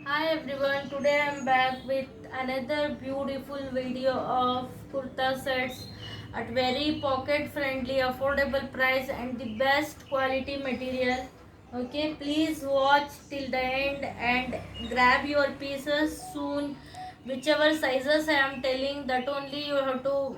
Hi everyone, today I am back with another beautiful video of kurta sets at very pocket friendly, affordable price and the best quality material. Okay, please watch till the end and grab your pieces soon. Whichever sizes I am telling, that only you have to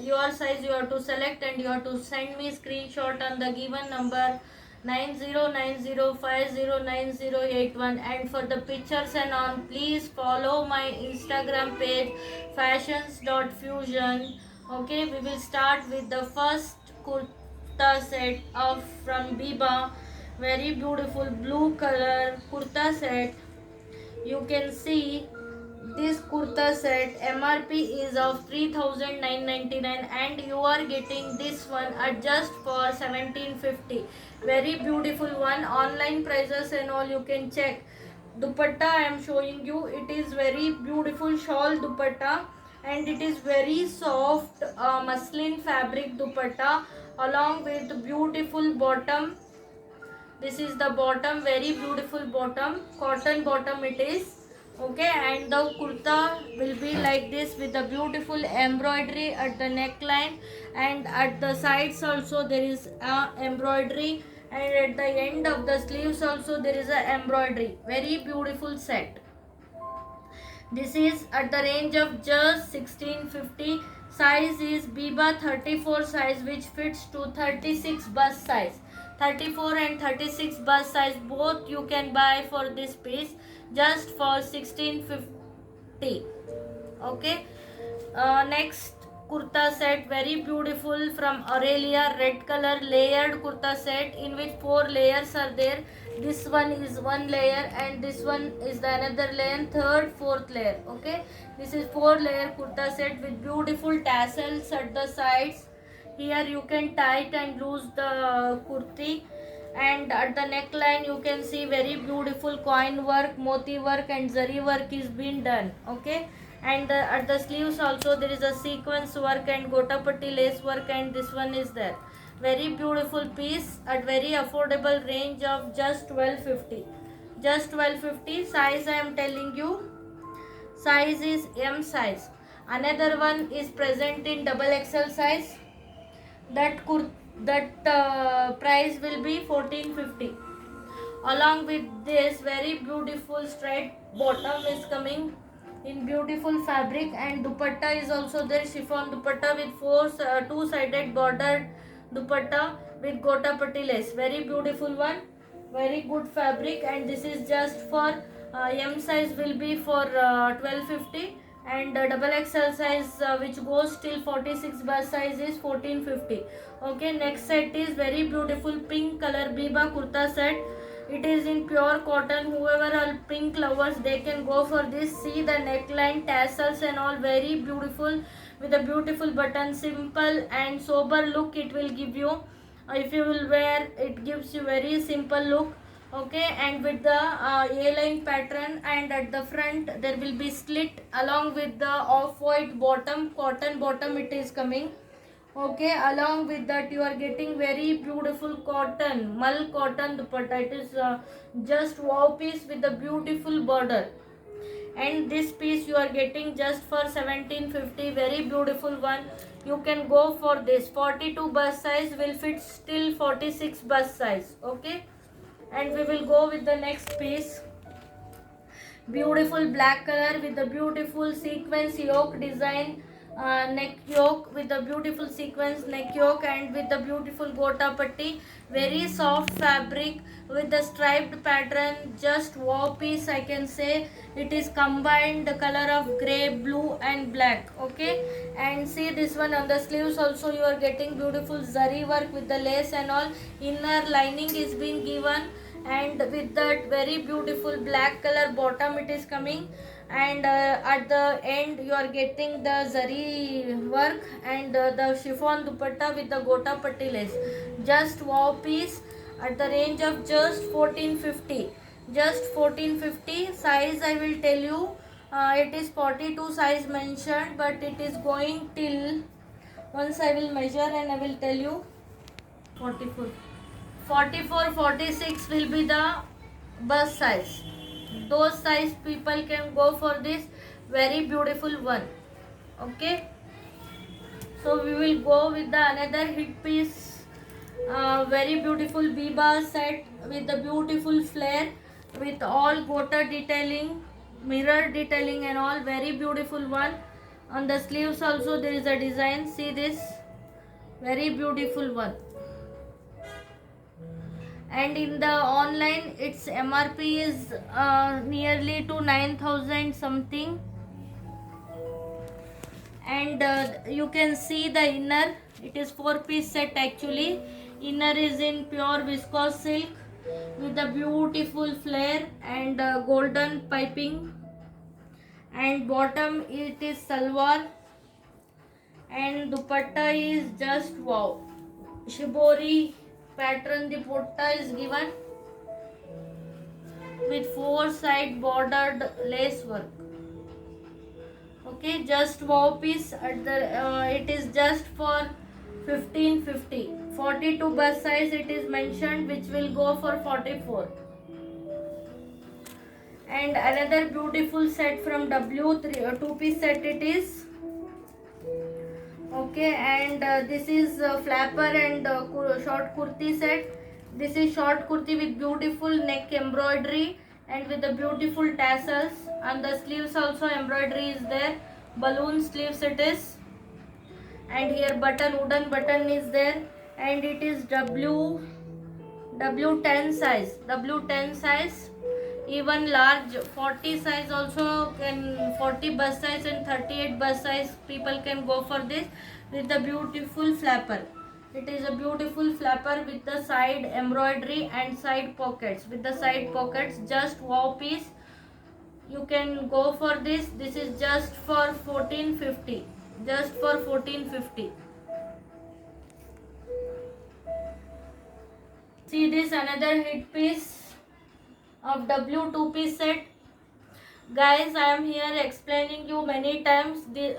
your size you have to select and you have to send me screenshot on the given number 9090509081, and for the pictures and on, please follow my Instagram page fashions.fusion. Okay, we will start with the first kurta set of from Biba. Very beautiful blue color kurta set. You can see this kurta set MRP is of 3999 and you are getting this one at just for 1750. Very beautiful one. Online prices and all you can check. Dupatta I am showing you. It is very beautiful shawl dupatta and it is very soft muslin fabric dupatta along with beautiful bottom. This is the bottom, very beautiful bottom, cotton bottom it is. Okay, and the kurta will be like this with the beautiful embroidery at the neckline, and at the sides also there is a embroidery, and at the end of the sleeves also there is a embroidery. Very beautiful set. This is at the range of just 1650. Size is Biba 34 size, which fits to 36 bust size. 34 and 36 bust size both you can buy for this piece just for 1650. Okay. Next kurta set, very beautiful from Aurelia, red color layered kurta set in which 4 layers are there. This one is one layer and this one is the another layer, third, fourth layer. Okay, this is 4 layer kurta set with beautiful tassels at the sides. Here you can tight and loose the kurti, and at the neckline you can see very beautiful coin work, moti work and zari work is been done. Okay, and at the sleeves also there is a sequence work and gotapatti lace work, and this one is there. Very beautiful piece at very affordable range of just 1250. Just 1250. Size I am telling you, size is M size. Another one is present in double XL size. That price will be 1450. Along with this, very beautiful straight bottom is coming in beautiful fabric, and dupatta is also there, chiffon dupatta with two sided bordered dupatta with gotapatti lace. Very beautiful one, very good fabric, and this is just for M size will be for 1250, and double XL size which goes till 46 bust size is 1450. Okay, next set is very beautiful pink color Biba kurta set. It is in pure cotton. Whoever are pink lovers, they can go for this. See the neckline, tassels and all, very beautiful with a beautiful button. Simple and sober look it will give you. If you will wear, it gives you very simple look. Okay, and with the A-line pattern, and at the front there will be slit along with the off-white bottom, cotton bottom it is coming. Okay, along with that you are getting very beautiful cotton, mal cotton dupatta. It is just wow piece with a beautiful border, and this piece you are getting just for 1750. Very beautiful one. You can go for this. 42 bust size will fit still 46 bust size. Okay, and we will go with the next piece. Beautiful black color with the beautiful sequence yoke design, neck yoke with the beautiful sequence neck yoke, and with the beautiful gota patti. Very soft fabric with the striped pattern, just wow piece I can say. It is combined the color of grey, blue and black. Okay, and see this one on the sleeves also you are getting beautiful zari work with the lace and all. Inner lining is being given, and with that very beautiful black color bottom it is coming, and at the end you are getting the zari work, and the chiffon dupatta with the gota patti lace. Just wow piece at the range of just 1450. Just 1450. Size I will tell you, it is 42 size mentioned, but it is going till, once I will measure and I will tell you. 44, 46 will be the bust size. those size people can go for this very beautiful one. Okay, so we will go with the another hit piece, very beautiful biba set with the beautiful flare with all gota detailing, mirror detailing and all, very beautiful one. On the sleeves also there is a design, see this, very beautiful one. And in the online its MRP is nearly to 9,000 something. And you can see the inner, it is 4-piece set actually. Inner is in pure viscose silk with a beautiful flare and golden piping, and bottom it is salwar, and dupatta is just wow, shibori pattern the putta is given with 4 side bordered lace work. Okay, just wow piece at the it is just for 1550. 42 bust size it is mentioned, which will go for 44. And another beautiful set from W3, 2-piece set it is. Okay, and this is flapper and short kurti set. This is short kurti with beautiful neck embroidery and with the beautiful tassels. On the sleeves also embroidery is there, balloon sleeves it is. And here button, wooden button is there, and it is W10 size, W10 size, even large 40 size also can, 40 bust size and 38 bust size people can go for this with the beautiful flapper. It is a beautiful flapper with the side embroidery and side pockets, with the side pockets, just wow piece. You can go for this. This is just for 1450, just for 1450. See this another hit piece of W2-piece set. Guys, I am here explaining you many times the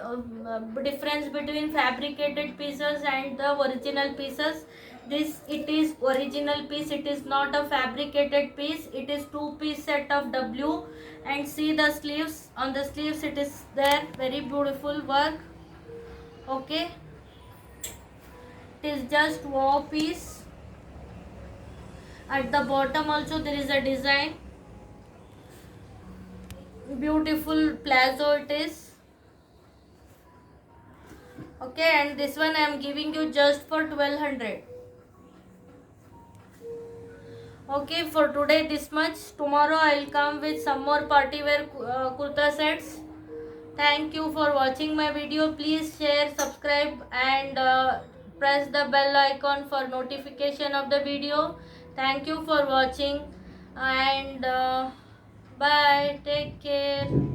difference between fabricated pieces and the original pieces. This, it is original piece, it is not a fabricated piece. It is 2-piece set of W. And see the sleeves, on the sleeves it is there, very beautiful work. Okay, it is just wow piece. At the bottom also there is a design, beautiful plazo it is. Okay, and this one I am giving you just for 1200. Okay, for today this much. Tomorrow I will come with some more party wear kurta sets. Thank you for watching my video. Please share, subscribe and press the bell icon for notification of the video. Thank you for watching and bye. Take care.